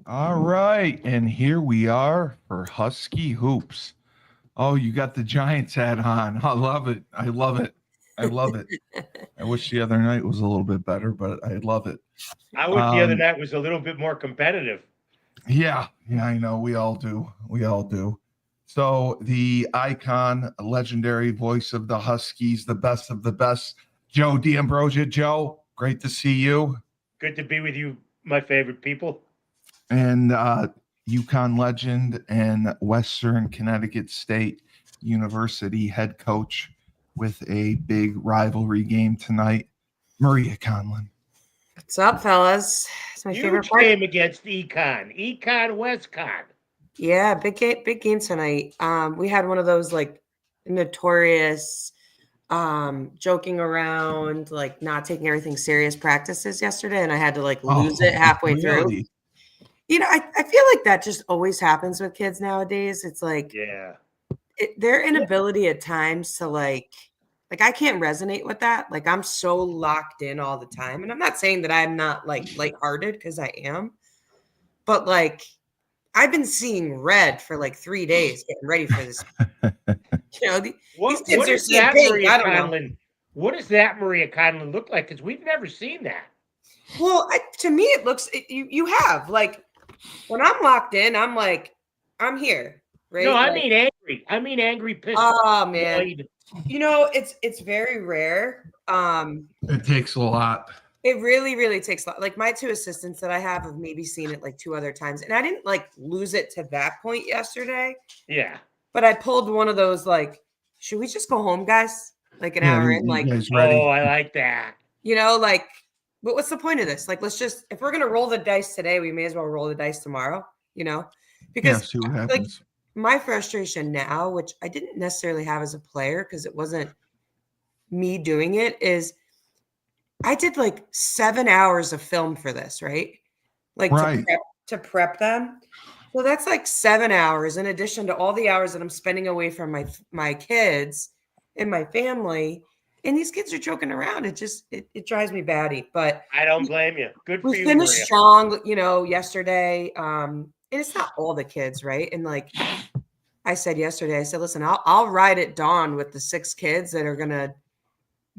All right, and here we are for Husky Hoops. Oh, you got the Giants hat on. I love it. I love it. I love it. I wish the other night was a little bit better, but I love it. I wish the other night was a little bit more competitive. Yeah, I know. We all do. We all do. So the icon, legendary voice of the Huskies, the best of the best, Joe D'Ambrosia. Joe, great to see you. Good to be with you, my favorite people. And UConn legend and Western Connecticut State University head coach with a big rivalry game tonight, Maria Conlon. What's up, fellas? It's my favorite part. Game against Econ Westcon. Yeah, big game tonight. We had one of those like notorious joking around, like not taking everything serious practices yesterday, and I had to like lose it halfway through. You know, I feel like that just always happens with kids nowadays. It's like, their inability at times to like I can't resonate with that. Like I'm so locked in all the time. And I'm not saying that I'm not like lighthearted, because I am. But like I've been seeing red for like 3 days getting ready for this. You know, these kids are seeing pink. I don't know. What does that Maria Conlon look like? Because we've never seen that. Well, to me, it looks you have like when I'm locked in, I'm like, I'm here. Right? No, I mean angry. I mean angry, pissed. Oh man. You know, it's very rare. It takes a lot. It really, really takes a lot. Like my 2 assistants that I have maybe seen it like 2 other times. And I didn't like lose it to that point yesterday. Yeah. But I pulled one of those like, should we just go home, guys? Like an hour in, like, oh, I like that. You know, like, but what's the point of this? Like, let's just, if we're gonna roll the dice today, we may as well roll the dice tomorrow, you know? Because see what happens. Like my frustration now, which I didn't necessarily have as a player because it wasn't me doing it, is I did like 7 hours of film for this, right? Like to prep them. So that's like 7 hours in addition to all the hours that I'm spending away from my kids and my family. And these kids are joking around. It drives me batty. But I don't blame you. Good for you. We finished strong, you know, yesterday. And it's not all the kids, right? And like I said yesterday, I said, listen, I'll ride at dawn with the 6 kids that are gonna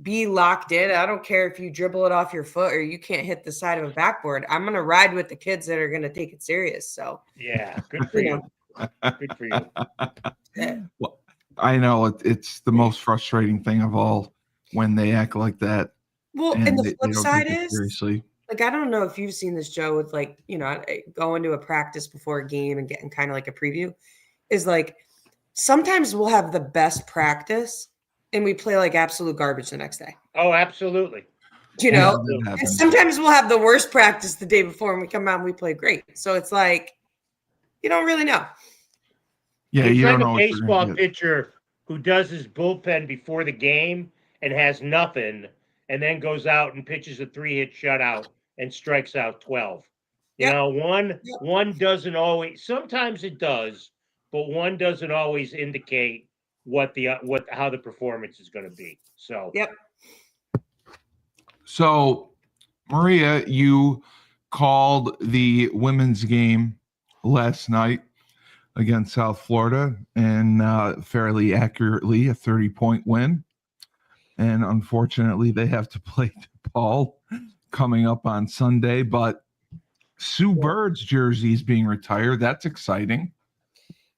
be locked in. I don't care if you dribble it off your foot or you can't hit the side of a backboard. I'm going to ride with the kids that are going to take it serious. So yeah, good for you. Good for you. Yeah. Well, I know it's the most frustrating thing of all when they act like that. Well, and the flip side is seriously. Like, I don't know if you've seen this, Joe, with like, you know, going to a practice before a game and getting kind of like a preview is like, sometimes we'll have the best practice and we play like absolute garbage the next day. Oh, absolutely. You know, and sometimes we'll have the worst practice the day before and we come out and we play great. So it's like, you don't really know. Yeah, it's you like don't know a baseball pitcher who does his bullpen before the game and has nothing and then goes out and pitches a 3-hit shutout and strikes out 12. You know, one doesn't always, sometimes it does, but one doesn't always indicate how the performance is going to be. So So Maria, you called the women's game last night against South Florida and fairly accurately a 30-point win. And unfortunately, they have to play DePaul coming up on Sunday, but Sue Bird's jersey is being retired. That's exciting.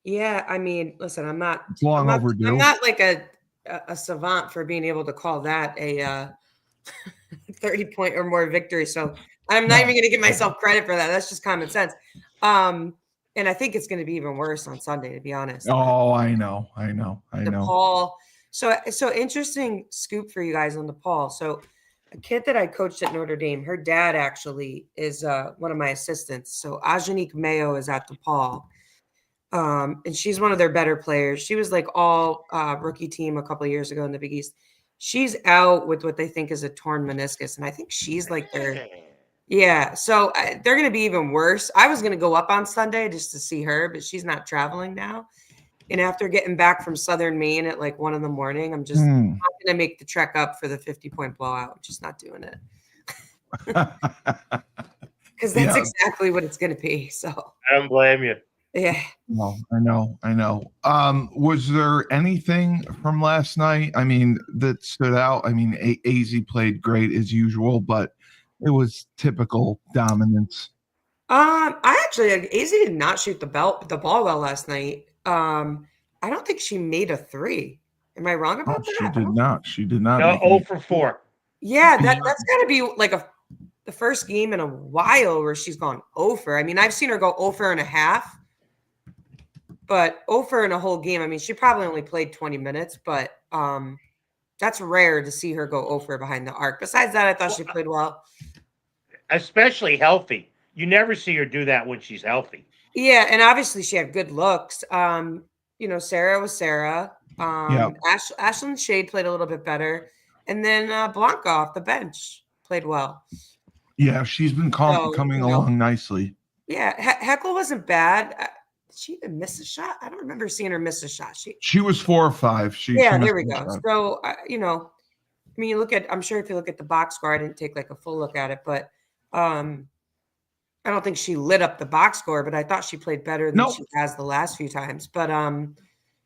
Yeah, I mean, listen, I'm not overdue. I'm not like a savant for being able to call that a 30-point or more victory. So I'm not even going to give myself credit for that. That's just common sense. And I think it's going to be even worse on Sunday, to be honest. Oh, I know. DePaul. So interesting scoop for you guys on DePaul. So a kid that I coached at Notre Dame, her dad actually is one of my assistants. So Ajanique Mayo is at DePaul. And she's one of their better players. She was like all rookie team a couple of years ago in the Big East. She's out with what they think is a torn meniscus. And I think she's like Yeah, so they're going to be even worse. I was going to go up on Sunday just to see her, but she's not traveling now. And after getting back from Southern Maine at like 1 a.m, I'm just Hmm. not going to make the trek up for the 50-point blowout. I'm just not doing it because that's Yeah. exactly what it's going to be. So, I don't blame you. yeah. No, I know. Was there anything from last night? I mean, that stood out? I mean, AZ played great as usual, but it was typical dominance. I actually AZ did not shoot the ball well last night. I don't think she made a three. Am I wrong No, about she that? I did don't. not. She did not No, make 0 any. for 4. Yeah, Yeah, that's got to be like the first game in a while where she's gone over. I mean, I've seen her go over and a half, but over in a whole game. I mean, she probably only played 20 minutes, but that's rare to see her go over behind the arc. Besides that, I thought she played well. Especially healthy. You never see her do that when she's healthy. Yeah, and obviously she had good looks. Sarah was Sarah. yeah, Ashlyn Shade played a little bit better, and then Blanca off the bench played well. yeah. She's been So coming along nicely. yeah, Heckle wasn't bad. Did she even miss a shot? I don't remember seeing her miss a shot. She was 4 or 5. She Yeah, missed there we one go. shot. So I mean, I'm sure if you look at the box score, I didn't take like a full look at it, but I don't think she lit up the box score, but I thought she played better than Nope. she has the last few times. But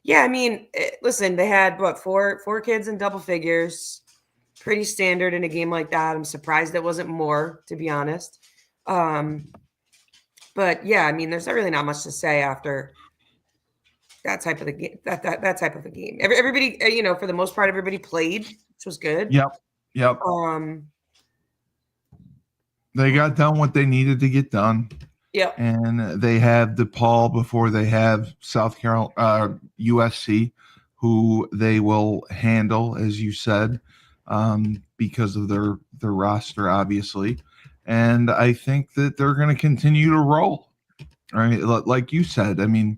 yeah, I mean, listen, they had what four kids in double figures, pretty standard in a game like that. I'm surprised it wasn't more, to be honest. But yeah, I mean, there's really not much to say after that type of the game. That type of a game. Everybody, for the most part, everybody played, which was good. Yep. Yep. They got done what they needed to get done. Yep. And they have DePaul before they have South Carolina, USC, who they will handle, as you said, because of their roster, obviously. And I think that they're going to continue to roll. Right, like you said. I mean,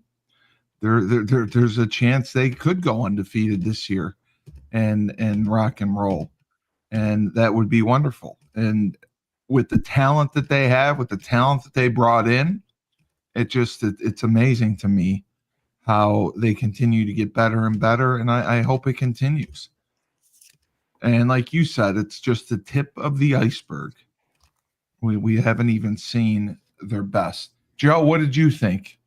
there's a chance they could go undefeated this year, and rock and roll, and that would be wonderful. And with the talent that they have, with the talent that they brought in, it's amazing to me how they continue to get better and better, and I hope it continues. And like you said, it's just the tip of the iceberg. We haven't even seen their best. Joe, what did you think?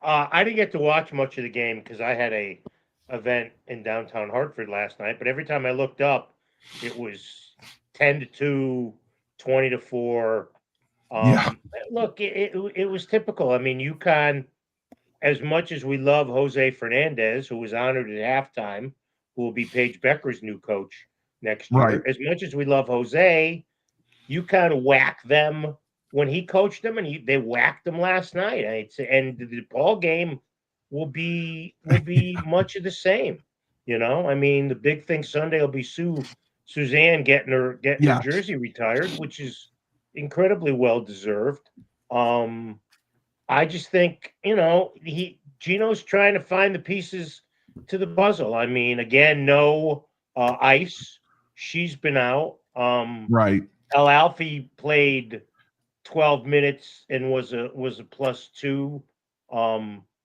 I didn't get to watch much of the game because I had a event in downtown Hartford last night. But every time I looked up, it was 10-2, 20-4. Yeah. Look, it was typical. I mean, UConn, as much as we love Jose Fernandez, who was honored at halftime, who will be Paige Becker's new coach next Right. year, as much as we love Jose, UConn whacked them when he coached them, and they whacked them last night. And the ball game will be much of the same. I mean, the big thing Sunday will be Suzanne getting her Yeah. jersey retired, which is incredibly well deserved. I just think Gino's trying to find the pieces to the puzzle. I mean, again, no Ice. She's been out. Right. El Alfie played 12 minutes and was a +2.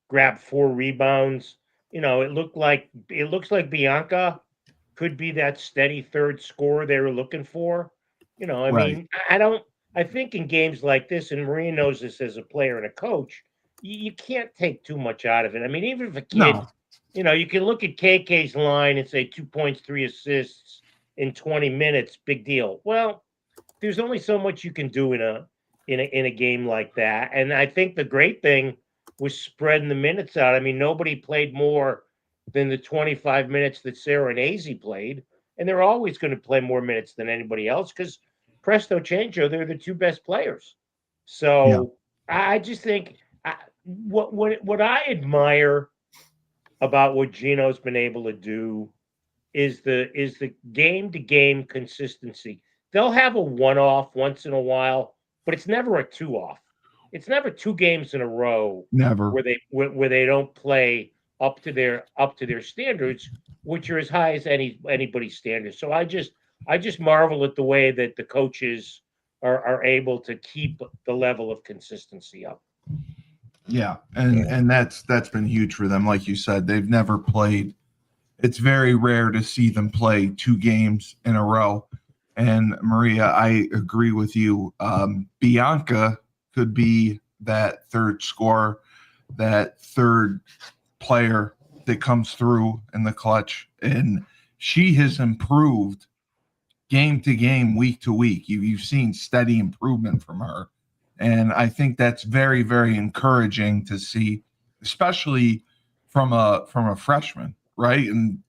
Grabbed 4 rebounds. It looks like Bianca could be that steady third scorer they were looking for. I Right. mean, I think in games like this, and Maria knows this as a player and a coach, you can't take too much out of it. I mean, even if a kid, No. you can look at KK's line and say 2 points, 3 assists in 20 minutes, big deal. Well, there's only so much you can do in a game like that. And I think the great thing was spreading the minutes out. I mean, nobody played more than the 25 minutes that Sarah and AZ played, and they're always going to play more minutes than anybody else because presto changeo, they're the 2 best players. Yeah. So I just think what I admire about what Gino's been able to do is the game to game consistency. They'll have a one off once in a while, but it's never a 2 off. It's never 2 games in a row Never. where they don't play up to their standards, which are as high as anybody's standards. So I just marvel at the way that the coaches are able to keep the level of consistency up. Yeah, and that's been huge for them. Like you said, they've never played. It's very rare to see them play 2 games in a row. And Maria, I agree with you. Bianca could be that third scorer, that third player that comes through in the clutch, and she has improved game to game, week to week. You've seen steady improvement from her, and I think that's very, very encouraging to see, especially from a freshman, right? And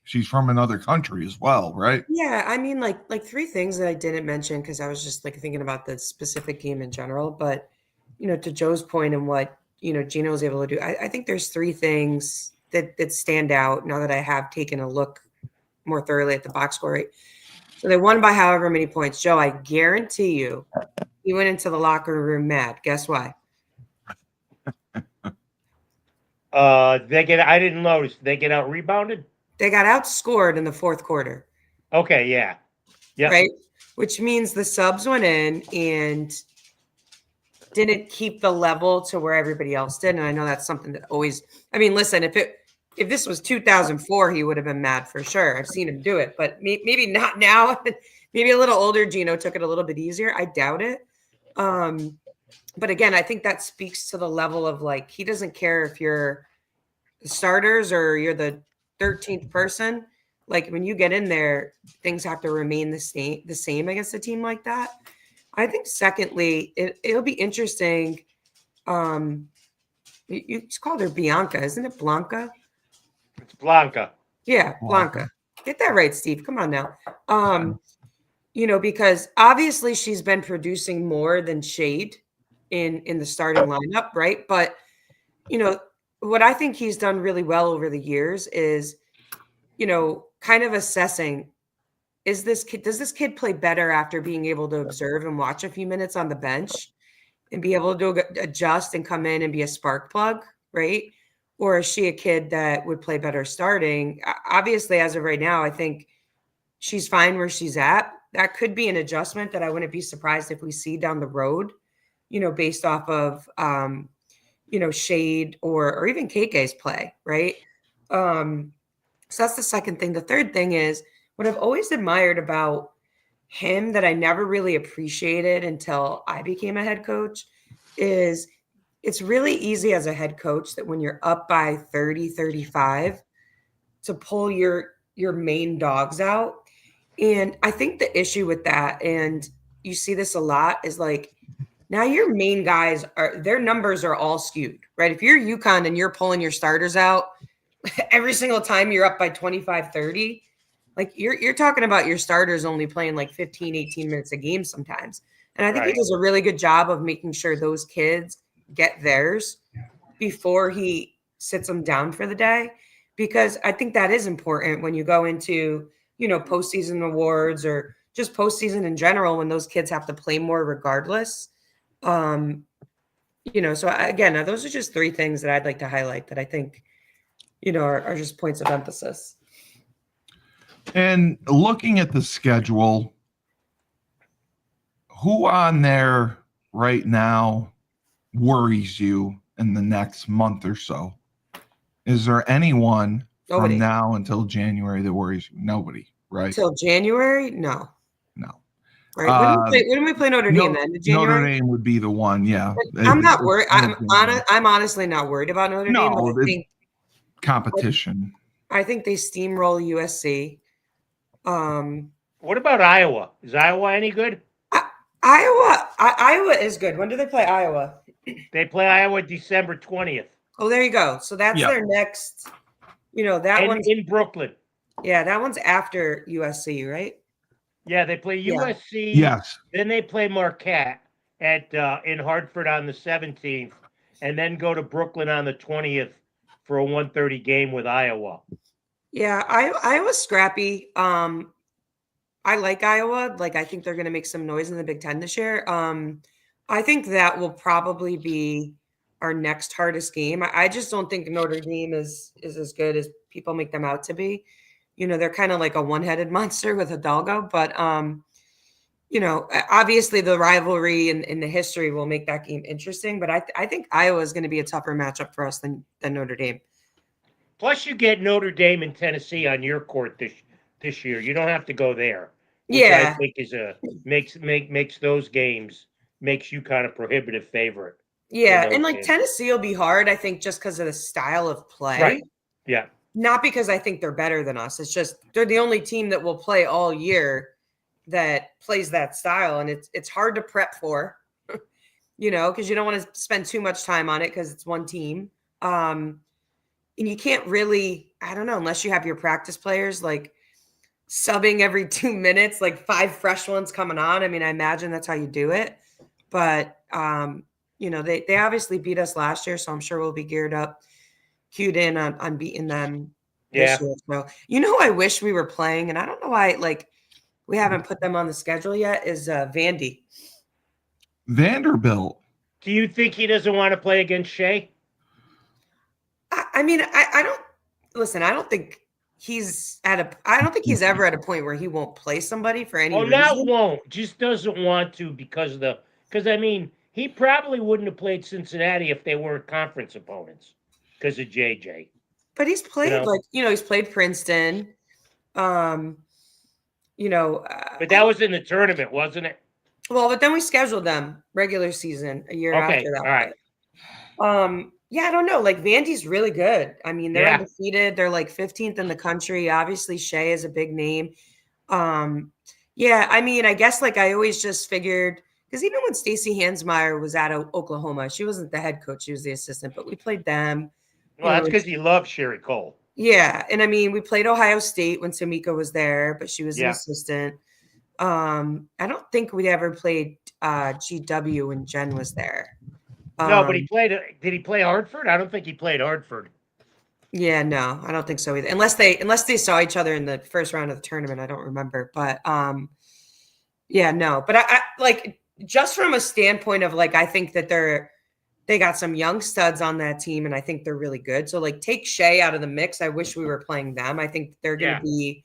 she's from another country as well, right? Yeah, I mean, like 3 things that I didn't mention because I was just like thinking about the specific game in general. But to Joe's point and what Gino was able to do, I think there's 3 things that stand out now that I have taken a look more thoroughly at the box score rate. So they won by however many points. Joe, I guarantee you, he went into the locker room mad. Guess why? I didn't notice. They get out rebounded. They got outscored in the 4th quarter. Okay, yeah. Right? Which means the subs went in and didn't keep the level to where everybody else did. And I know that's something that always, I mean, listen, if this was 2004, he would have been mad for sure. I've seen him do it, but maybe not now. Maybe a little older Gino took it a little bit easier. I doubt it. But again, I think that speaks to the level of like, he doesn't care if you're the starters or you're the 13th person. Like when you get in there, things have to remain the same against a team like that. I think secondly, it'll be interesting. You called her Bianca, isn't it Blanca? It's Blanca. Yeah, Blanca. Get that right, Steve. Come on now. Because obviously she's been producing more than Shade in the starting lineup, right? But what I think he's done really well over the years is, kind of assessing, does this kid play better after being able to observe and watch a few minutes on the bench and be able to adjust and come in and be a spark plug, right? Or is she a kid that would play better starting? Obviously, as of right now, I think she's fine where she's at. That could be an adjustment that I wouldn't be surprised if we see down the road, based off of, Shade or even KK's play, right? So that's the second thing. The third thing is what I've always admired about him that I never really appreciated until I became a head coach is it's really easy as a head coach that when you're up by 30, 35 to pull your main dogs out. And I think the issue with that, and you see this a lot, is like now your main guys their numbers are all skewed, right? If you're UConn and you're pulling your starters out every single time you're up by 25, 30, like you're talking about your starters only playing like 15, 18 minutes a game sometimes. And I think he does a really good job of making sure those kids get theirs before he sits them down for the day, because I think that is important when you go into, postseason awards or just postseason in general, when those kids have to play more regardless. So again, those are just 3 things that I'd like to highlight that I think, are just points of emphasis. And looking at the schedule, who on there right now worries you in the next month or so? Is there anyone Nobody. from now until January that worries you? Nobody, right? Till January? No. Right. When do we play Notre Dame then? January? Notre Dame would be the one, yeah. I'm not worried. I'm honestly not worried about Notre Dame. No, I think competition. I think they steamroll USC. What about Iowa? Is Iowa any good? Iowa is good. When do they play Iowa? They play Iowa December 20th. Oh, there you go. So that's their next, that one's in Brooklyn. Yeah, that one's after USC, right? Yeah, they play USC. Yes. Then they play Marquette in Hartford on the 17th, and then go to Brooklyn on the 20th for a 1:30 game with Iowa. Yeah, Iowa's scrappy. I like Iowa. Like, I think they're going to make some noise in the Big Ten this year. I think that will probably be our next hardest game. I just don't think Notre Dame is as good as people make them out to be. They're kind of like a one-headed monster with Hidalgo, but Obviously the rivalry and the history will make that game interesting, but I think Iowa is going to be a tougher matchup for us than Notre Dame. Plus, you get Notre Dame and Tennessee on your court this year. You don't have to go there, which I Yeah. think is makes those games makes you kind of prohibitive favorite. Yeah, and like Tennessee will be hard, I think, just because of the style of play. Right. Yeah. Not because I think they're better than us. It's just they're the only team that will play all year that plays that style, and it's hard to prep for, because you don't want to spend too much time on it because it's one team. And you can't really, I don't know, unless you have your practice players like subbing every 2 minutes, like 5 fresh ones coming on. I mean, I imagine that's how you do it. But they obviously beat us last year, so I'm sure we'll be geared up, cued in on beating them this year. So I wish we were playing, and I don't know why we haven't put them on the schedule yet, is Vandy. Vanderbilt. Do you think he doesn't want to play against Shea? I mean, I don't listen. I don't think he's I don't think he's ever at a point where he won't play somebody for any reason. Not won't. Just doesn't want to because I mean, he probably wouldn't have played Cincinnati if they weren't conference opponents because of JJ. But he's played he's played Princeton. But that was in the tournament, wasn't it? Well, but then we scheduled them regular season a year after that. All right. Yeah, I don't know. Like Vandy's really good. I mean, they're undefeated. They're like 15th in the country. Obviously, Shea is a big name. Yeah, I mean, I guess I always just figured, because even when Stacey Hansmeyer was at Oklahoma, she wasn't the head coach; she was the assistant. But we played them. Well, that's because he loved Sherry Cole. Yeah, and I mean, we played Ohio State when Samika was there, but she was an assistant. I don't think we ever played GW when Jen was there. No, but he played. Did he play Hartford? I don't think he played Hartford. Yeah, no, I don't think so either. Unless they saw each other in the first round of the tournament, I don't remember. But yeah, no. But I just from a standpoint of I think that they got some young studs on that team, and I think they're really good. So take Shea out of the mix. I wish we were playing them. I think they're going to be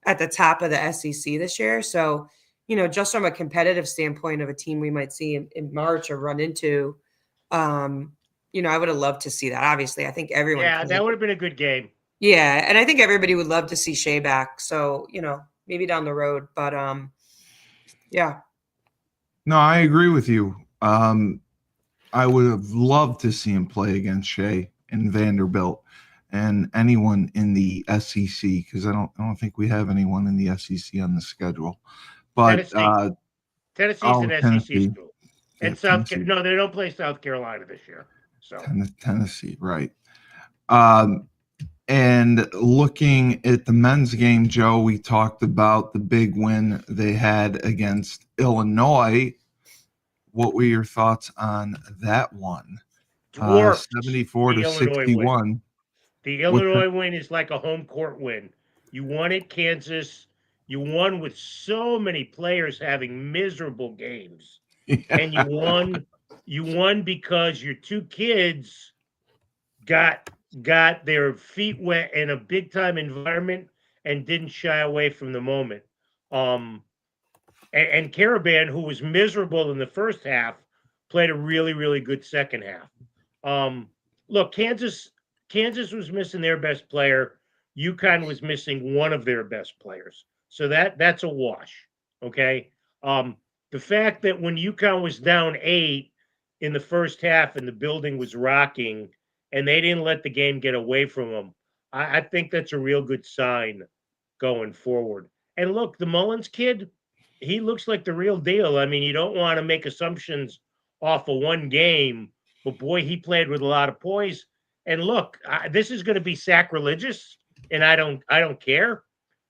at the top of the SEC this year. So just from a competitive standpoint of a team we might see in March or run into. I would have loved to see that. Obviously, I think everyone. Yeah, that would have been a good game. Yeah, and I think everybody would love to see Shea back. So maybe down the road, but yeah. No, I agree with you. I would have loved to see him play against Shea and Vanderbilt and anyone in the SEC, because I don't think we have anyone in the SEC on the schedule. But Tennessee's an SEC school. And South Carolina, no, they don't play South Carolina this year. So Tennessee, right? And looking at the men's game, Joe, we talked about the big win they had against Illinois. What were your thoughts on that one? 74 to 61. The Illinois win is like a home court win. You won at Kansas. You won with so many players having miserable games. And you won because your two kids got their feet wet in a big time environment and didn't shy away from the moment. And Caravan, who was miserable in the first half, played a really, really good second half. Look, Kansas was missing their best player. UConn was missing one of their best players. So that's a wash. Okay. The fact that when UConn was down 8 in the first half and the building was rocking and they didn't let the game get away from them, I think that's a real good sign going forward. And look, the Mullins kid, he looks like the real deal. I mean, you don't want to make assumptions off of one game, but boy, he played with a lot of poise. And look, this is going to be sacrilegious, and I don't care.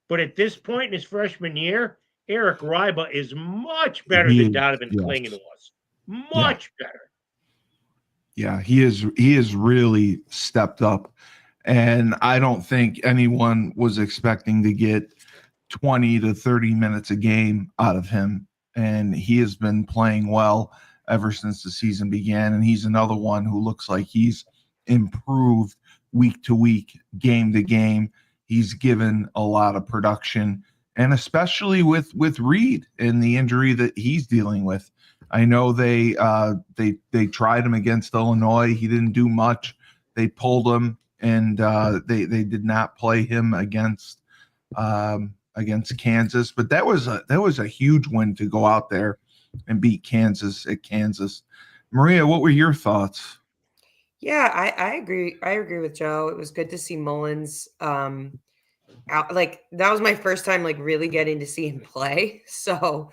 But at this point in his freshman year, Eric Ryba is much better than Donovan Clingan was. Much better. Yeah, he is really stepped up. And I don't think anyone was expecting to get 20 to 30 minutes a game out of him. And he has been playing well ever since the season began. And he's another one who looks like he's improved week to week, game to game. He's given a lot of production and especially with Reed and the injury that he's dealing with. I know they tried him against Illinois. He didn't do much. They pulled him, and they did not play him against Kansas. But that was a huge win to go out there and beat Kansas at Kansas. Maria, what were your thoughts? Yeah, I agree. I agree with Joe. It was good to see Mullins. Out, like that was my first time like really getting to see him play. So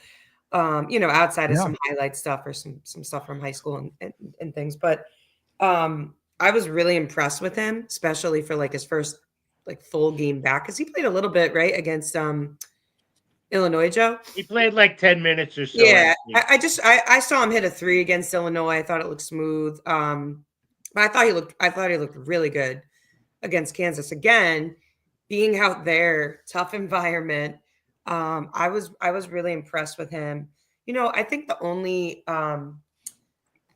outside of Yeah. some highlight stuff or some stuff from high school and things. But I was really impressed with him, especially for like his first like full game back because he played a little bit right against Illinois, Joe. He played like 10 minutes or so. Yeah, MC. I saw him hit a 3 against Illinois. I thought it looked smooth. But I thought he looked really good against Kansas again. Being out there, tough environment. I was really impressed with him. I think the only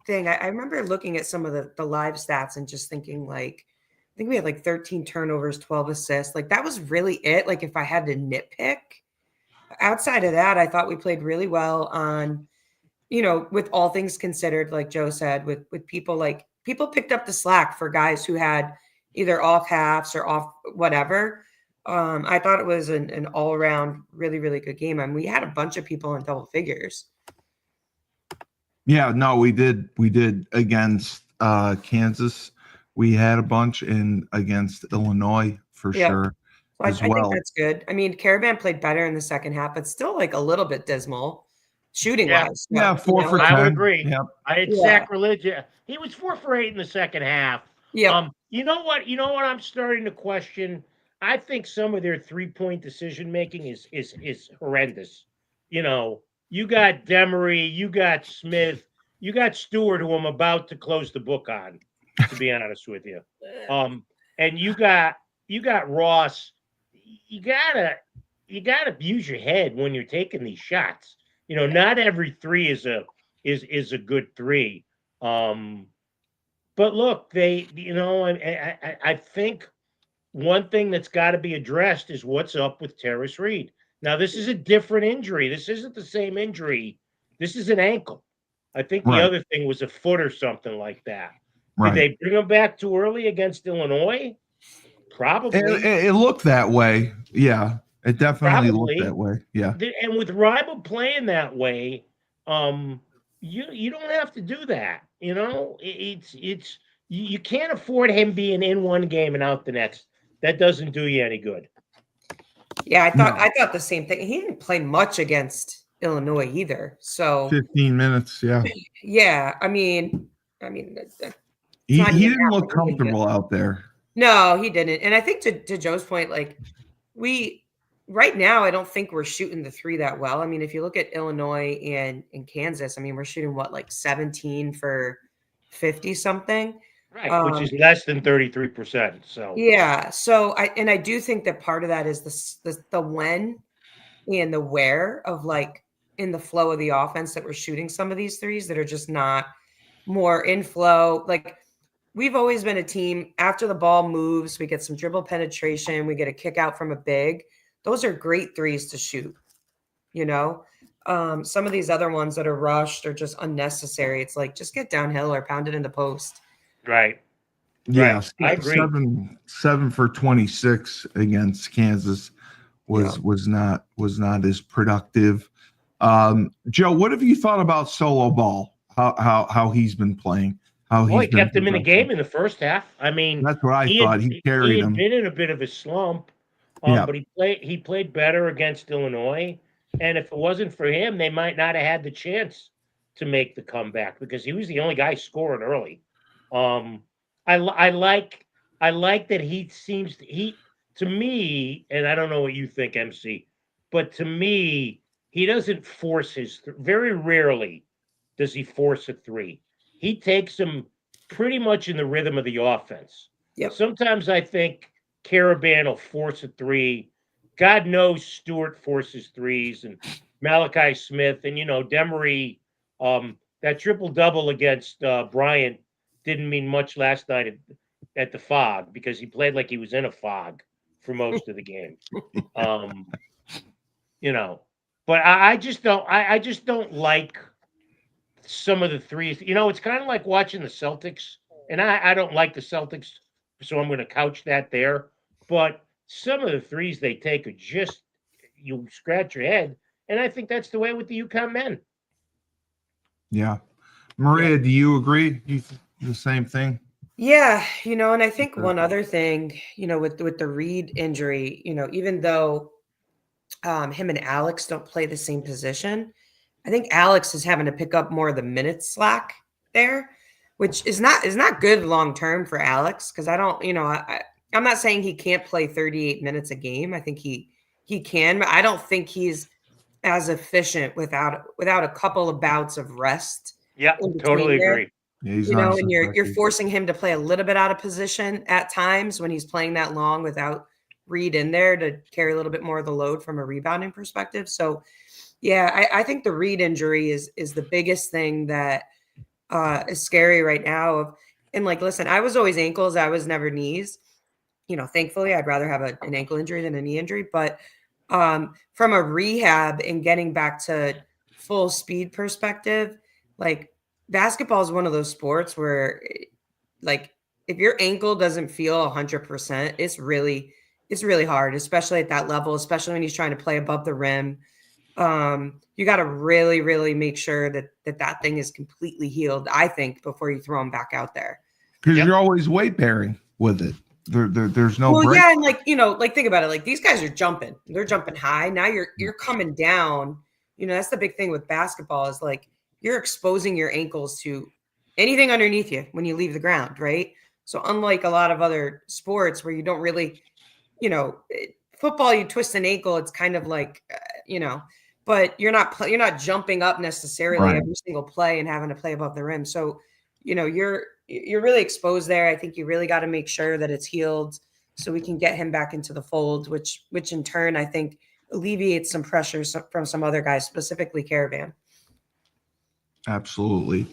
thing I remember looking at some of the live stats and just thinking like, I think we had like 13 turnovers, 12 assists. Like that was really it. Like if I had to nitpick, outside of that, I thought we played really well on, with all things considered, like Joe said, with people like people picked up the slack for guys who had either off halves or off whatever. I thought it was an all around really, really good game. I mean, we had a bunch of people in double figures. Yeah, no, we did against Kansas. We had a bunch in against Illinois for sure So as I think well. that's good. I mean, Caravan played better in the second half, but still like a little bit dismal shooting wise. Yeah, 4 for 10. I would agree. Yeah. It's sacrilege. He was 4 for 8 in the second half. Yeah. You know what? I'm starting to question. I think some of their 3-point decision making is horrendous. You got Demery, you got Smith, you got Stewart, who I'm about to close the book on, to be honest with you. And you got Ross. You gotta use your head when you're taking these shots. Not every 3 is a good 3. But look, I think one thing that's got to be addressed is what's up with Terrace Reed. Now, this is a different injury. This isn't the same injury. This is an ankle. I think the Right. other thing was a foot or something like that. Right. Did they bring him back too early against Illinois? Probably. It looked that way. Yeah, it definitely looked Probably. that way. Yeah. And with Rival playing that way, you don't have to do that. It's you can't afford him being in one game and out the next. That doesn't do you any good. Yeah, I thought the same thing. He didn't play much against Illinois either. So 15 minutes. Yeah. Yeah, I mean, He not even didn't half look a game, but- comfortable out there. No, he didn't. And I think to Joe's point, like we right now, I don't think we're shooting the 3 that well. I mean, if you look at Illinois and Kansas, I mean, we're shooting what, like 17 for 50 something. Right, which is less than 33%. So Yeah. So I do think that part of that is the when and the where of like in the flow of the offense that we're shooting some of these threes that are just not more in flow. Like we've always been a team after the ball moves, we get some dribble penetration, we get a kick out from a big. Those are great threes to shoot. Some of these other ones that are rushed are just unnecessary. It's like just get downhill or pound it in the post. right. Yeah, Right. I agree. 7 for 26 against Kansas was not as productive. Joe, what have you thought about Solo Ball? How he's been playing? He kept him in the game in the first half. I mean, that's what I thought. He carried him. He had been in a bit of a slump, but he played better against Illinois. And if it wasn't for him, they might not have had the chance to make the comeback because he was the only guy scoring early. I like that he seems to me, and I don't know what you think, MC, but to me, he doesn't force very rarely does he force a 3. He takes them pretty much in the rhythm of the offense. Yep. Sometimes I think Caravan will force a 3. God knows Stewart forces 3s and Malachi Smith and Demery. That triple-double against Bryant didn't mean much last night at the Fog because he played like he was in a fog for most of the game. But I just don't. I just don't like some of the threes. It's kind of like watching the Celtics, and I don't like the Celtics, so I'm going to couch that there. But some of the threes they take are just you scratch your head, and I think that's the way with the UConn men. Yeah. Maria, do you agree? The same thing? Yeah, and I think one other thing, with the Reed injury, even though him and Alex don't play the same position, I think Alex is having to pick up more of the minutes slack there, which is not good long term for Alex because I don't, I'm not saying he can't play 38 minutes a game. I think he can, but I don't think he's as efficient without a couple of bouts of rest Yeah, in between totally there. agree. Yeah, he's not And you're effective. forcing him to play a little bit out of position at times when he's playing that long without Reed in there to carry a little bit more of the load from a rebounding perspective. So, yeah, I think the Reed injury is the biggest thing that is scary right now. And listen, I was always ankles, I was never knees. Thankfully, I'd rather have an ankle injury than a knee injury. But from a rehab and getting back to full speed perspective, basketball is one of those sports where, if your ankle doesn't feel 100%, it's really hard, especially at that level, especially when he's trying to play above the rim. You got to really, really make sure that thing is completely healed, I think, before you throw him back out there. Because you're always weight bearing with it. There's no break. Yeah, and think about it. These guys are jumping. They're jumping high. Now you're coming down. That's the big thing with basketball is you're exposing your ankles to anything underneath you when you leave the ground, right? So unlike a lot of other sports where you don't really, football, you twist an ankle, it's kind of but you're not jumping up necessarily every single play and having to play above the rim. So, you're really exposed there. I think you really got to make sure that it's healed so we can get him back into the fold, which in turn I think alleviates some pressure from some other guys, specifically Caravan. Absolutely.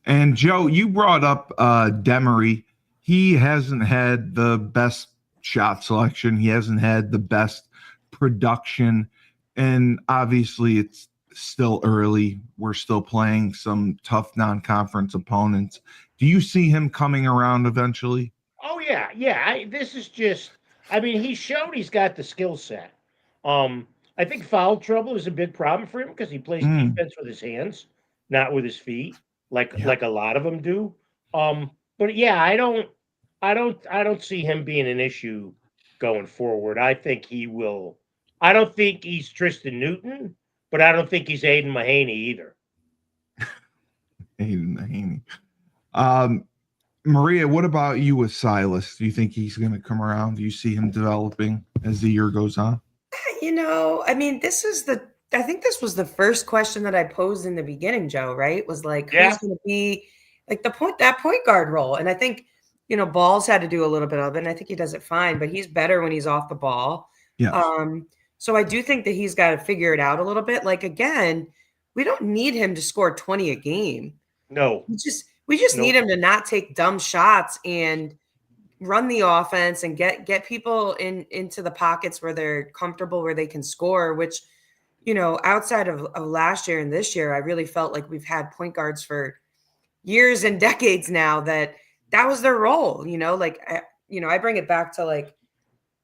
And Joe, you brought up Demery. He hasn't had the best shot selection. He hasn't had the best production. And obviously it's still early. We're still playing some tough non-conference opponents. Do you see him coming around eventually? Oh yeah, yeah. This is just. I mean, he showed he's got the skill set. I think foul trouble is a big problem for him because he plays defense with his hands, not with his feet, like a lot of them do. But yeah, I don't see him being an issue going forward. I think he will. I don't think he's Tristan Newton, but I don't think he's Aiden Mahaney either. Aiden Mahaney. Maria, what about you with Silas? Do you think he's going to come around? Do you see him developing as the year goes on? I mean, I think this was the first question that I posed in the beginning, Joe, right? Was who's going to be that point guard role? And I think, Ball's had to do a little bit of it, and I think he does it fine, but he's better when he's off the ball. Yes. So I do think that he's got to figure it out a little bit. Again, we don't need him to score 20 a game. No. We just need him to not take dumb shots and run the offense and get people into the pockets where they're comfortable, where they can score, which, outside of last year and this year, I really felt like we've had point guards for years and decades now that was their role, I bring it back to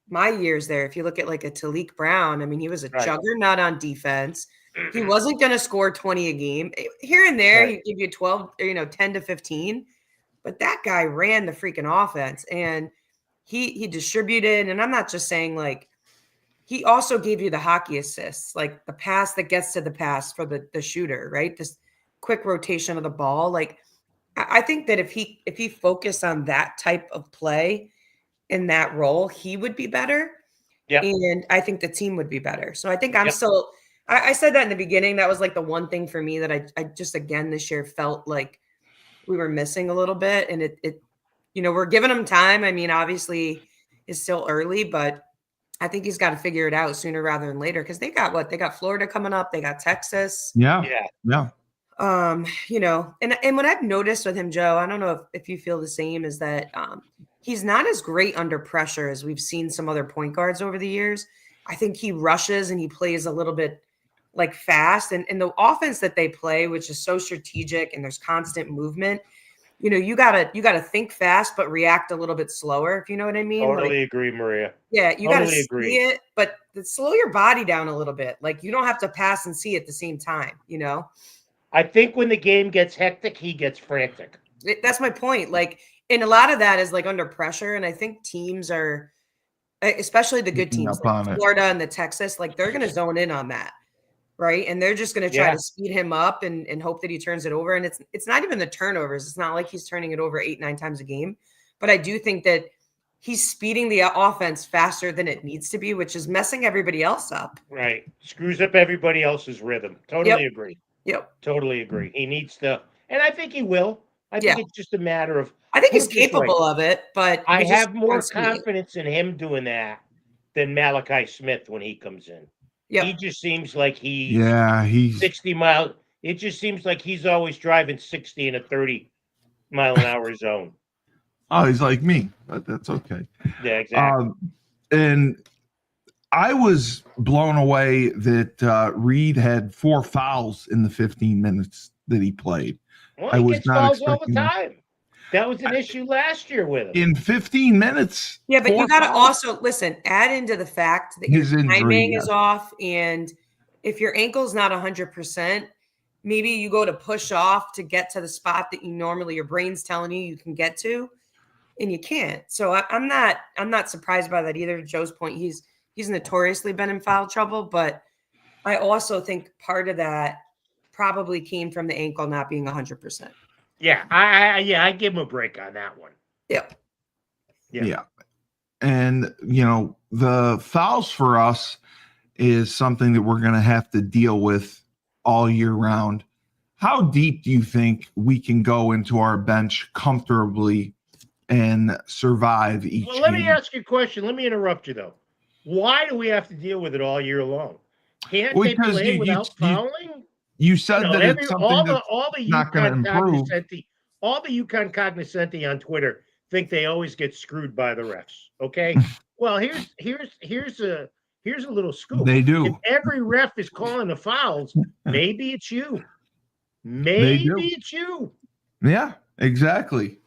my years there. If you look at a Talik Brown, I mean, he was a juggernaut on defense. He wasn't going to score 20 a game. Here and there, he'd give you 12, 10 to 15. But that guy ran the freaking offense, and he distributed. And I'm not just saying he also gave you the hockey assists, the pass that gets to the pass for the shooter, right? This quick rotation of the ball. I think that if he focused on that type of play in that role, he would be better. Yeah. And I think the team would be better. So I think I'm still, I said that in the beginning. That was the one thing for me that I just, again, this year felt like we were missing a little bit. And it we're giving him time. I mean, obviously it's still early, but I think he's got to figure it out sooner rather than later. Cause they got Florida coming up. They got Texas. Yeah. And what I've noticed with him, Joe, I don't know if you feel the same, is that he's not as great under pressure as we've seen some other point guards over the years. I think he rushes and he plays a little bit like fast. And the offense that they play, which is so strategic and there's constant movement, you gotta think fast but react a little bit slower, if you know what I mean. Totally agree, Maria. Yeah, you gotta Totally see agree. it, but slow your body down a little bit. Like you don't have to pass and see at the same time, I think when the game gets hectic, he gets frantic. That's my point. Like, and a lot of that is like under pressure. And I think teams are, especially the good Picking teams up like on it. Florida and the Texas, like they're going to zone in on that. Right. And they're just going to try Yeah. to speed him up and hope that he turns it over. And it's not even the turnovers. It's not like he's turning it over 8-9 times a game. But I do think that he's speeding the offense faster than it needs to be, which is messing everybody else up. Right. Screws up everybody else's rhythm. Totally agree. Yep. Totally agree. He needs to, and I think he will. I think it's just a matter of. I think he's put it this way, capable of it, but I we just have more don't see it. confidence in him doing that than Malachi Smith when he comes in. Yep. He just seems like he's 60 miles. It just seems like he's always driving 60 in a 30-mile-an-hour zone. Oh, he's like me, but that's okay. Yeah, exactly. And I was blown away that Reed had 4 fouls in the 15 minutes that he played. Well, I he was gets not fouls all the expecting that. time. That was an issue last year with him. In 15 minutes. Yeah, but 4 you got to fouls? also listen, add into the fact that His your injury, timing yes. is off. And if your ankle's not 100%, maybe you go to push off to get to the spot that you normally, your brain's telling you can get to, and you can't. So I'm not surprised by that either. To Joe's point, he's notoriously been in foul trouble, but I also think part of that probably came from the ankle not being 100%. Yeah, I give him a break on that one. Yep. Yeah. And, the fouls for us is something that we're going to have to deal with all year round. How deep do you think we can go into our bench comfortably and survive each game? Well, let me ask you a question. Let me interrupt you, though. Why do we have to deal with it all year long? Can't they play without fouling? You said that it's something that's not going to improve. All the UConn cognoscenti on Twitter think they always get screwed by the refs. Okay, well here's a little scoop. They do. If every ref is calling the fouls, maybe it's you. Maybe it's you. Yeah, exactly.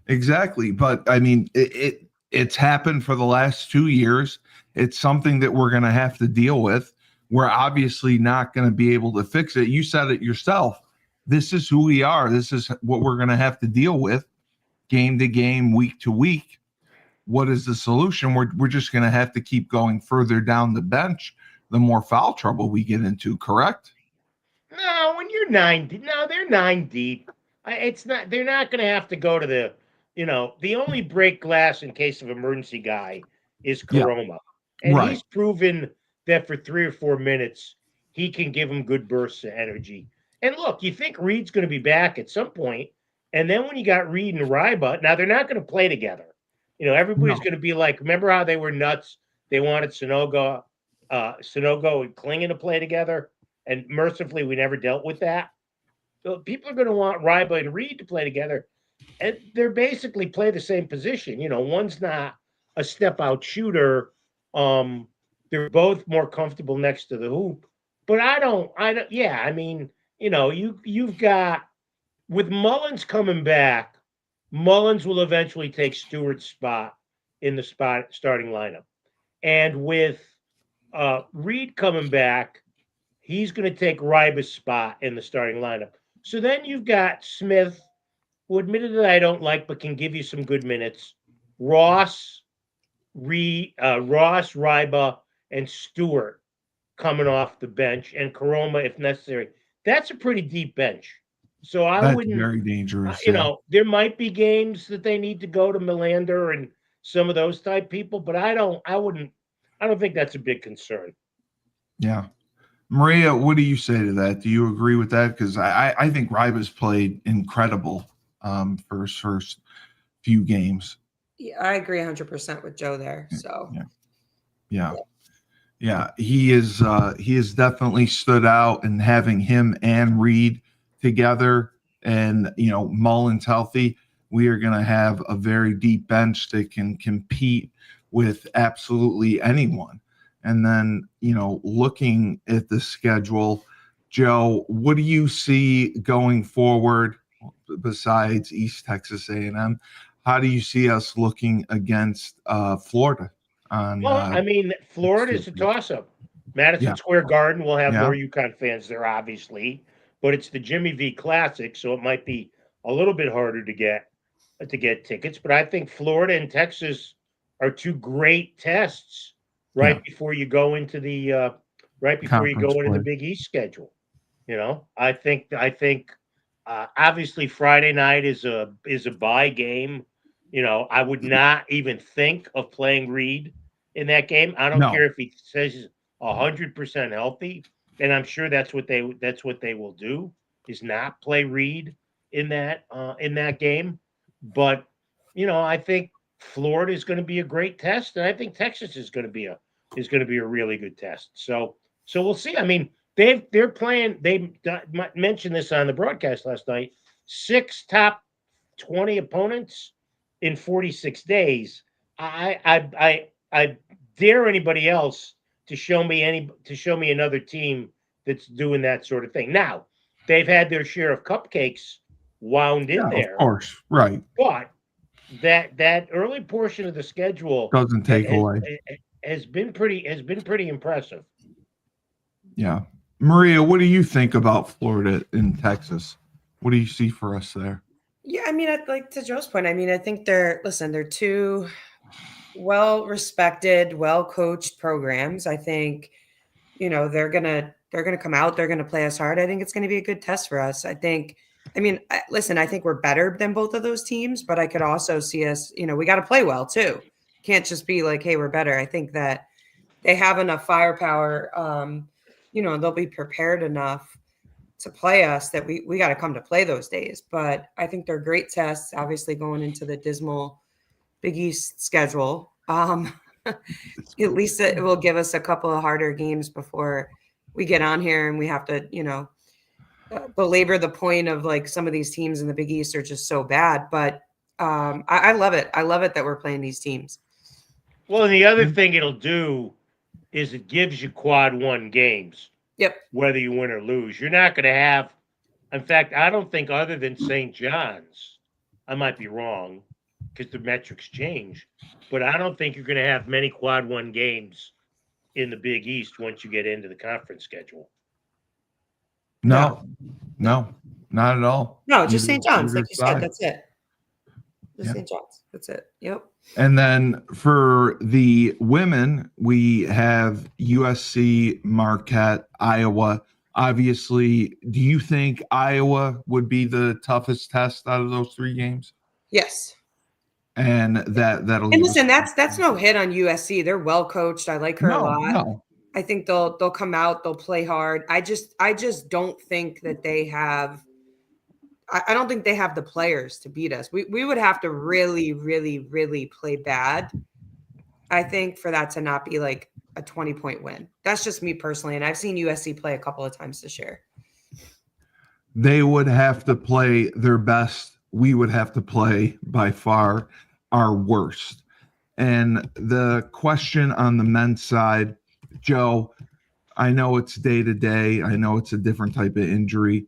But I mean, it's happened for the last 2 years. It's something that we're going to have to deal with. We're obviously not going to be able to fix it. You said it yourself. This is who we are. This is what we're going to have to deal with game to game, week to week. What is the solution? We're just going to have to keep going further down the bench the more foul trouble we get into, correct? No, when you're 9 deep. No, they're 9 deep. It's not. They're not going to have to go to the. The only break glass in case of emergency guy is Koroma, and he's proven that for 3 or 4 minutes he can give them good bursts of energy. And look, you think Reed's going to be back at some point, and then when you got Reed and Ryba, now they're not going to play together. Everybody's going to be like, remember how they were nuts? They wanted Sonogo and Klingon to play together, and mercifully we never dealt with that. So people are going to want Ryba and Reed to play together, and they're basically play the same position. One's not a step-out shooter. They're both more comfortable next to the hoop. But you've got, with Mullins coming back, Mullins will eventually take Stewart's spot in the starting lineup. And with Reed coming back, he's going to take Ryba's spot in the starting lineup. So then you've got Smith, who admittedly I don't like, but can give you some good minutes. Ross, Ryba, and Stewart coming off the bench, and Koroma if necessary. That's a pretty deep bench. So That's very dangerous. There might be games that they need to go to Melander and some of those type people, but I don't think that's a big concern. Yeah. Maria, what do you say to that? Do you agree with that? Because I think Ryba's played incredible for his first few games. Yeah, I agree 100% with Joe there. So yeah, he has definitely stood out, and having him and Reed together, and Mullins healthy, we are going to have a very deep bench that can compete with absolutely anyone. And then, looking at the schedule, Joe, what do you see going forward besides East Texas A&M? How do you see us looking against Florida? Well, I mean, Florida is a toss-up. Madison Yeah. Square Garden will have Yeah. more UConn fans there, obviously, but it's the Jimmy V Classic, so it might be a little bit harder to get tickets. But I think Florida and Texas are two great tests before you go into the Conference play. Big East schedule. I think obviously Friday night is a bye game. I would not even think of playing Reed in that game. I don't care if he says he's 100% healthy, and I'm sure that's what they will do, is not play Reed in that game. But I think Florida is going to be a great test, and I think Texas is going to be a really good test. So we'll see. I mean, they're playing. They mentioned this on the broadcast last night. 6 top 20 opponents in 46 days. I dare anybody else to show me another team that's doing that sort of thing. Now, they've had their share of cupcakes wound in there, of course, right? but that early portion of the schedule doesn't take away. Has been pretty impressive. Yeah, Maria, what do you think about Florida and Texas? What do you see for us there? Yeah, I mean, like to Joe's point, I mean, I think they're two well-respected, well-coached programs. I think, they're gonna come out, they're gonna play us hard. I think it's gonna be a good test for us. I think, I think we're better than both of those teams, but I could also see us, we got to play well too. Can't just be like, hey, we're better. I think that they have enough firepower, they'll be prepared enough to play us that we got to come to play those days. But I think they're great tests, obviously going into the dismal Big East schedule. At least it will give us a couple of harder games before we get on here and we have to, belabor the point of like some of these teams in the Big East are just so bad. But I love it. I love it that we're playing these teams. Well, and the other thing it'll do is it gives you quad 1 games. Yep. Whether you win or lose. You're not going to have, in fact, I don't think other than St. John's, I might be wrong because the metrics change, but I don't think you're going to have many quad 1 games in the Big East once you get into the conference schedule. No, not at all. No, just St. John's, like you said. That's it. Just St. John's. That's it. Yep. And then for the women, we have USC, Marquette, Iowa. Obviously, do you think Iowa would be the toughest test out of those 3 games? Yes. And that'll. And listen, that's no hit on USC. They're well coached. I like her a lot. No. I think they'll come out. They'll play hard. I just don't think that they have. I don't think they have the players to beat us. We would have to really, really, really play bad, I think, for that to not be like a 20-point win. That's just me personally. And I've seen USC play a couple of times this year. They would have to play their best. We would have to play by far our worst. And the question on the men's side, Joe, I know it's day to day. I know it's a different type of injury.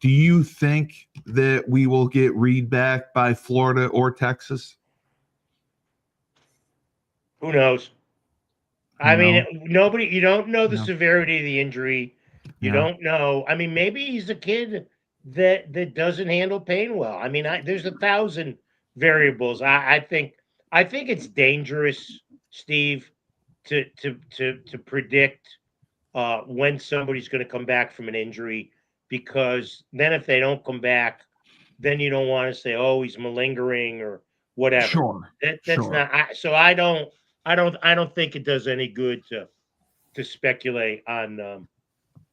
Do you think that we will get Reed back by Florida or Texas? Who knows? I mean, nobody, you don't know the severity of the injury. You don't know. I mean, maybe he's a kid that doesn't handle pain well. I mean, there's 1,000 variables. I think it's dangerous, Steve, to predict when somebody's going to come back from an injury, because then if they don't come back, then you don't want to say, oh, he's malingering or whatever. Sure. That's not. So I don't think it does any good to speculate on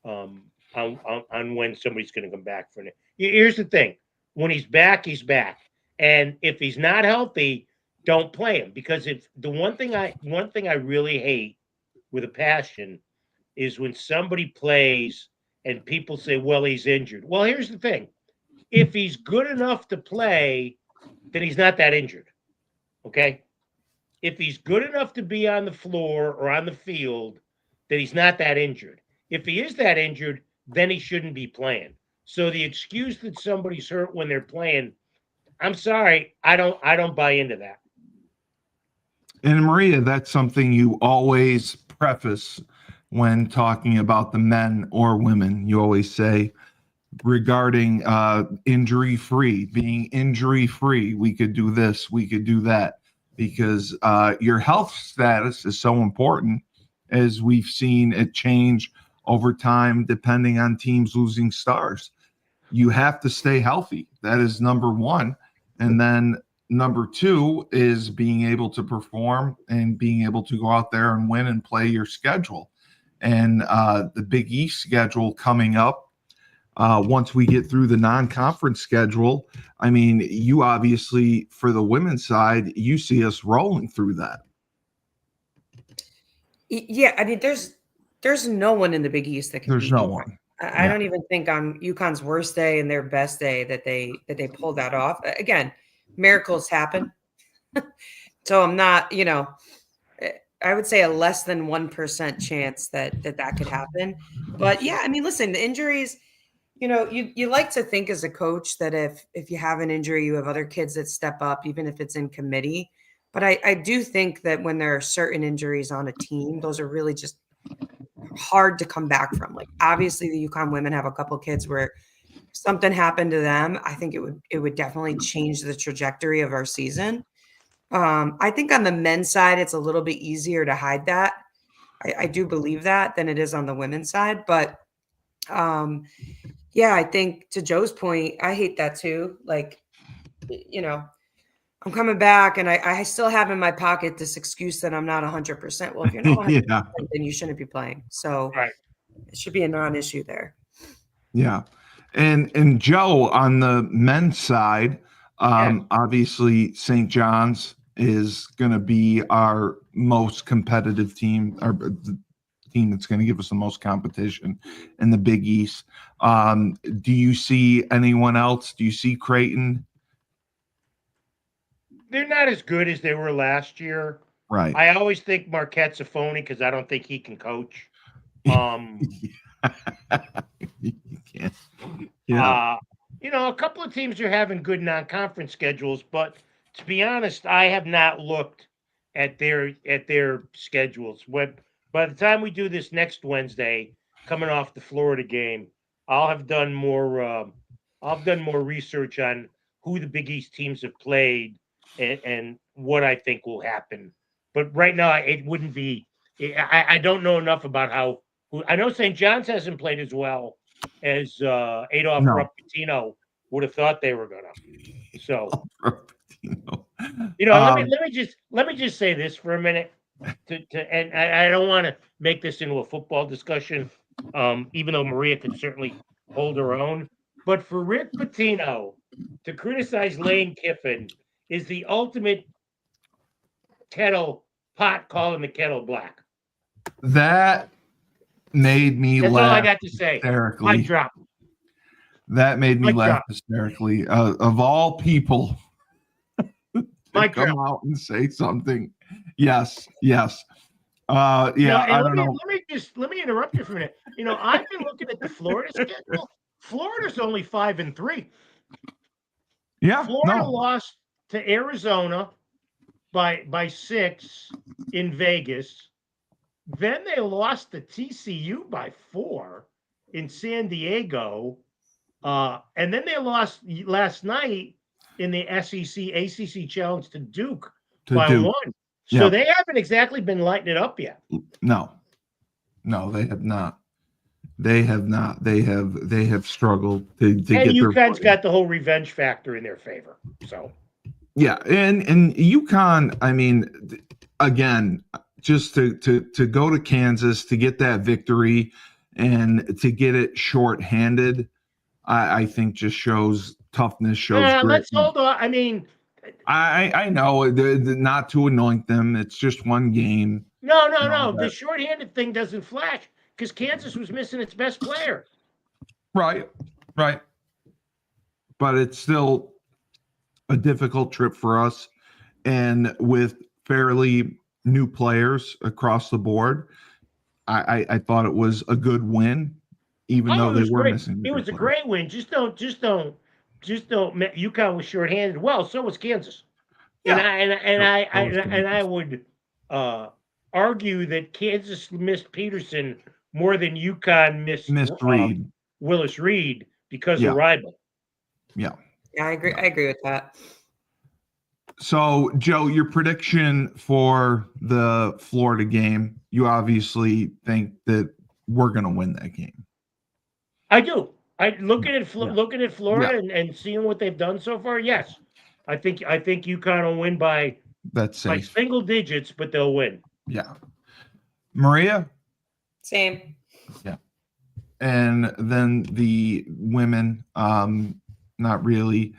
when somebody's going to come back from it. Here's the thing: when he's back, and if he's not healthy, don't play him, because if the one thing I really hate with a passion is when somebody plays and people say, well, he's injured. Well, here's the thing: if he's good enough to play, then he's not that injured. Okay. if he's good enough to be on the floor or on the field, that he's not that injured. If he is that injured, then he shouldn't be playing. So the excuse that somebody's hurt when they're playing, I'm sorry, I don't buy into that. And Maria, that's something you always preface when talking about the men or women. You always say regarding injury-free, being injury-free, we could do this, we could do that, because your health status is so important, as we've seen it change over time depending on teams losing stars. You have to stay healthy. That is number one. And then number two is being able to perform and being able to go out there and win and play your schedule. And the Big East schedule coming up, once we get through the non-conference schedule, I mean, you obviously, for the women's side, you see us rolling through that. Yeah, I mean, there's no one in the Big East that can There's beat no UConn. one. I don't even think on UConn's worst day and their best day that they pulled that off. Again, miracles happen. So I'm not, I would say a less than 1% chance that could happen. But yeah, I mean, listen, the injuries, you like to think as a coach that if you have an injury, you have other kids that step up, even if it's in committee. But I do think that when there are certain injuries on a team, those are really just hard to come back from. Like, obviously the UConn women have a couple kids where something happened to them. I think it would definitely change the trajectory of our season. I think on the men's side, it's a little bit easier to hide that. I do believe that than it is on the women's side. But yeah, I think to Joe's point, I hate that too. Like, I'm coming back and I still have in my pocket this excuse that I'm not 100%. Well, if you're not 100%, Yeah. then you shouldn't be playing. So Right. it should be a non-issue there. Yeah. And Joe, on the men's side, obviously St. John's is going to be our most competitive team, or the team that's going to give us the most competition in the Big East. Do you see anyone else? Do you see Creighton? They're not as good as they were last year. Right. I always think Marquette's a phony because I don't think he can coach. You can't. Yeah. A couple of teams are having good non-conference schedules, but to be honest, I have not looked at their schedules. By the time we do this next Wednesday, coming off the Florida game, I'll have done more research on who the Big East teams have played and what I think will happen. But right now, it wouldn't be. I don't know enough about how. I know St. John's hasn't played as well as Adolph No. Rupp-Pitino would have thought they were gonna. So, Um, let me just say this for a minute. And I don't want to make this into a football discussion, even though Maria could certainly hold her own. But for Rick Pitino to criticize Lane Kiffin is the ultimate pot calling the kettle black. That made me That's laugh all I got to say. hysterically. Mic drop. That made me Mic laugh drop. hysterically. Of all people to Mic come drop. out and say something. Yes. Yeah, And I don't know. Let me interrupt you for a minute. I've been looking at the Florida schedule. Florida's only 5-3. Yeah, Florida no. lost to Arizona by 6 in Vegas. Then they lost to TCU by 4 in San Diego. And then they lost last night in the SEC ACC Challenge to Duke by 1. So they haven't exactly been lighting it up yet. No, they have not. They have struggled to get And their UConn's footing. got the whole revenge factor in their favor. So yeah, and UConn, I mean, again, just to go to Kansas to get that victory and to get it shorthanded, I think just shows toughness, shows grit. let's hold on. I mean, I know not to anoint them. It's just one game. No. The shorthanded thing doesn't flash because Kansas was missing its best player. Right. But it's still a difficult trip for us. And with fairly new players across the board. I thought it was a good win, even though it they was were great. missing. It was a players. great win. Just don't. UConn was shorthanded. Well, so was Kansas. And Yeah. I would argue that Kansas missed Peterson more than UConn missed Reed. Willis Reed because Yeah. of rival. Yeah. Yeah, I agree with that. So, Joe, your prediction for the Florida game, you obviously think that we're going to win that game. I do. Looking at Florida Yeah. and seeing what they've done so far. Yes, I think UConn will win by safe. single digits, but they'll win. Yeah. Maria? Same. Yeah. And then the women, not really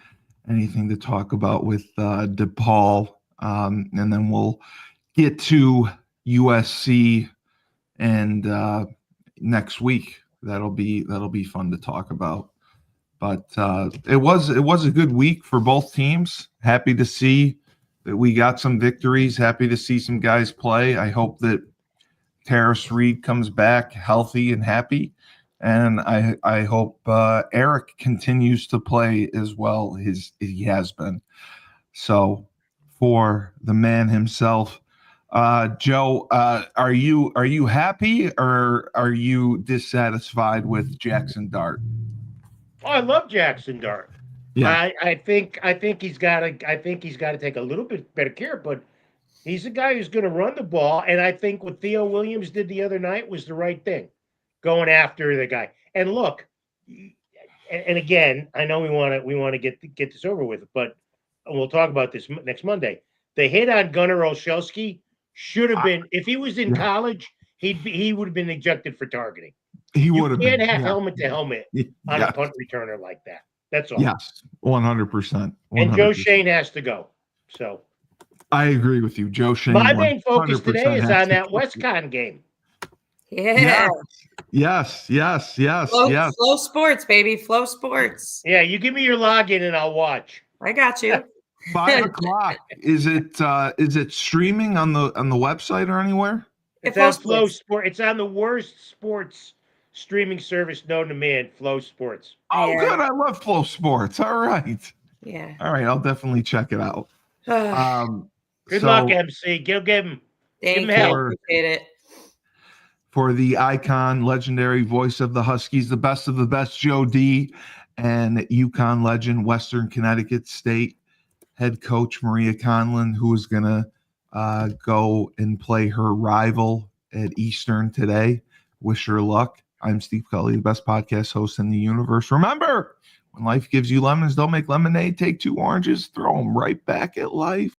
anything to talk about with DePaul. And then we'll get to USC and next week. That'll be fun to talk about. But it was a good week for both teams. Happy to see that we got some victories. Happy to see some guys play. I hope that Terrace Reed comes back healthy and happy. And I hope Eric continues to play as well as he has been. So for the man himself, Joe, are you happy or are you dissatisfied with Jackson Dart? Oh, I love Jackson Dart. Yeah. I think he's got to take a little bit better care, but he's a guy who's going to run the ball, and I think what Theo Williams did the other night was the right thing, going after the guy. And look, and again, I know we want to get this over with, but we'll talk about this next Monday. The hit on Gunnar Olszewski should have been, if he was in college, he would have been ejected for targeting. He would have been. You can't have helmet to helmet on a punt returner like that. That's all. Yes, 100%. And Joe Shane has to go. So I agree with you, Joe Shane. My main focus today is on that WestCon game. Yeah. Yes. Flow Sports, baby. Flow Sports. Yeah, you give me your login and I'll watch. I got you. 5:00. Is it streaming on the website or anywhere? It's on Flow Sport. It's on the worst sports streaming service known to man, Flow Sports. Oh, yeah. Good. I love Flow Sports. All right. Yeah. All right. I'll definitely check it out. Good luck, MC. Give him. Thank give him you. help. Appreciate it. For the icon, legendary voice of the Huskies, the best of the best, Joe D, and UConn legend, Western Connecticut State head coach Maria Conlon, who is going to go and play her rival at Eastern today. Wish her luck. I'm Steve Cully, the best podcast host in the universe. Remember, when life gives you lemons, don't make lemonade. Take 2 oranges, throw them right back at life.